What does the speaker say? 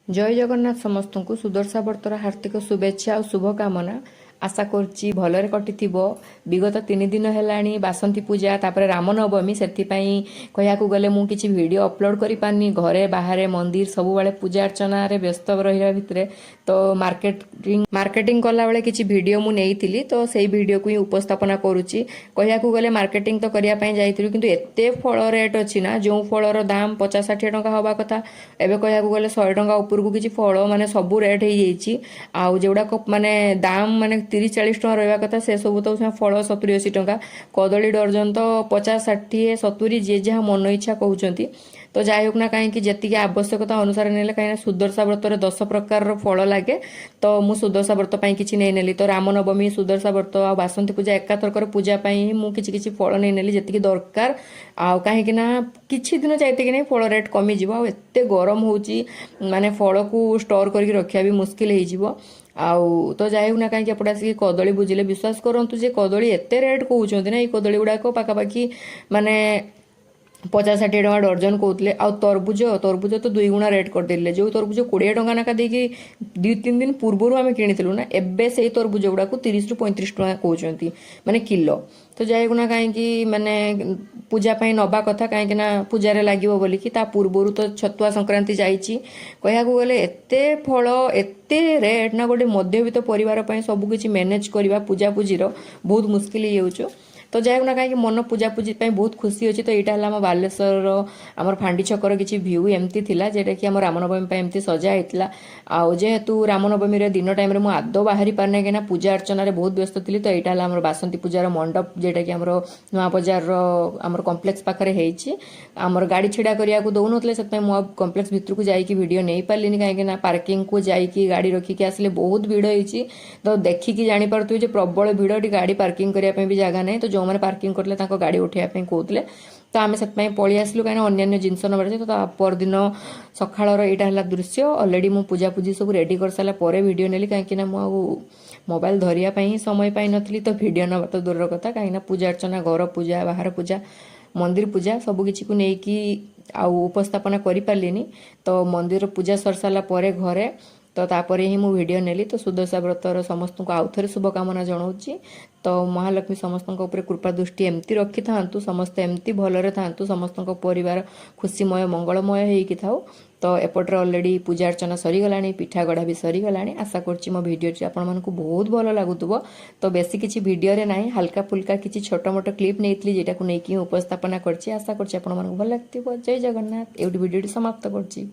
जय जगन्नाथ समस्त को सुदर्शा व्रतर हार्दिक शुभेच्छा और शुभकामना। आशा करछि भलरे कटिथिबो। विगत 3 दिन हेलाणी बासंती पूजा तापर रामनवमी से कहया गले मु किछि वीडियो अपलोड करि पानी घरे बाहर मंदिर सब बेले पूजा अर्चना रे व्यस्त रहिरा भितरे तो मार्केटिंग कला बेले किछि वीडियो मु नेइथिली तो सेही वीडियो को ही उपस्थापना करूछि। कहया गले मार्केटिंग तो करिया पई जाइथिलु किंतु एते फल रेट अछि ना जो फलर दाम 50-60 टंका होबा कथा एबे कहया गले 100 टंका ऊपर को किछि फल माने सब रेट हो जाइछि। आ जेउडा को माने दाम माने 30-40 टका रहा कथा से सब तो फल 70-80 टंका कदली डर्जन तो 50-60-70 जे जहाँ मन इच्छा कहते तो जाए ना कहीं जी आवश्यकता अनुसार ने कहीं सुदर्शा व्रत 10 प्रकार फल लगे तो मु सुदर्शा व्रत किसी नहीं नेली तो रामनवमी सुदर्शा व्रत आ बासंती पूजा एकाथरकर पूजा मुझे फल नहीं नेली जी दरकार आउ कहीं किछि दिन जाते कि नहीं फल रेट कमी एते गरम होची माने फल को स्टोर करके रखिया भी मुश्किल हो आउ तो जाए ना कहीं एपटे आसिक कदली बुझिले विश्वास करंतु जे कदली एते रेट कहउछंती ना ये कदली गुड़ाक पाखापाखि माने 50-60 टका डर्जन कहते आ तरबुज तो 2 गुणा रेट करदे जो तरबुज 20 टका नाका देकी 2-3 दिन पूर्व आम किणु ना एबे से तरबुज गुड़ा 30-35 टका कहते माने किलो तो जाए ना कहीं माने पूजा नबा कथा कहीं पूजारे लगे बोलिकी ता पूर्वर तो छतुआ संक्रांति जाइए कहया गले एते फल एते रेट ना गोटे मध्यवित्त परिवार सबकि मैनेज करवा पूजा पूजीर बहुत मुस्किल हो तो जाए ना कहीं मन पूजा पूजी बहुत खुशी अच्छी तो यहाँ आम बालेश्वर आम फांडी छकर किसी भ्यू एमती थिला जेटा कि आम रामनवमी एमती सजा होता आउ जेहेतु रामनवमी दिन टाइम मुझे आदौ बाहरी पारना कहीं पूजा अर्चन बहुत व्यस्त थी तो यहाँ आम बासंती पूजार मंडप जेटा कि नुआ बजार आम कम्प्लेक्स पाखे होमर गाड़ी छिड़ा करने को दौन से कम्प्लेक्स भितर को जाकि वीडियो नहीं पार्ली कहीं पार्किंग को जाकि गाड़ी रखिकी आसले बहुत भिड़ होती तो देखिकी जापे प्रबल भिड़ गाड़ी पार्किंग करने भी जगह नहीं तो जो मैंने पार्किंग करते गाड़ी उठाइवाई कहते तो आम से पलि आसलु कहीं अन्य जिनस नबार तो परदिन सकाळर यहाँ दृश्य अलरेडी मु पूजा पूजी सब रेडी कर सारा पर वीडियो नेली कहीं मोबाइल धरिया ही समय पाई नथली तो वीडियो नवा तो दूर कथा कहीं पूजा अर्चना घर पूजा बाहर पूजा मंदिर पूजा सबकिछि को लेकिन आउ उपस्थापना करि पारलिनी तो मंदिर पूजा सर सारा पर घरे तो तापर ही मु वीडियो नेली तो सुदर्शा व्रतर समस्त को आउ थे शुभकामना जनाऊँगी तो महालक्ष्मी समस्त कृपा दृष्टि एमती रखी था समस्त एमती भलरे था समस्त परिवार खुशीमय मंगलमय होकी था तो एपटे अलरेडी पूजा अर्चना सरीगला पिठा गढ़ा भी सरीगला आशा करछि मो भिडियोटी आपण बहुत भल लगुव तो बेसी किसी वीडियो रे ना हल्का फुल्का किसी छोट मोट क्लिप नहीं जेटा को लेकिन उपस्थापना करछि आशा करछि आपण भल लगथिबो। जय जगन्नाथ एवढी वीडियोटी समाप्त करछि।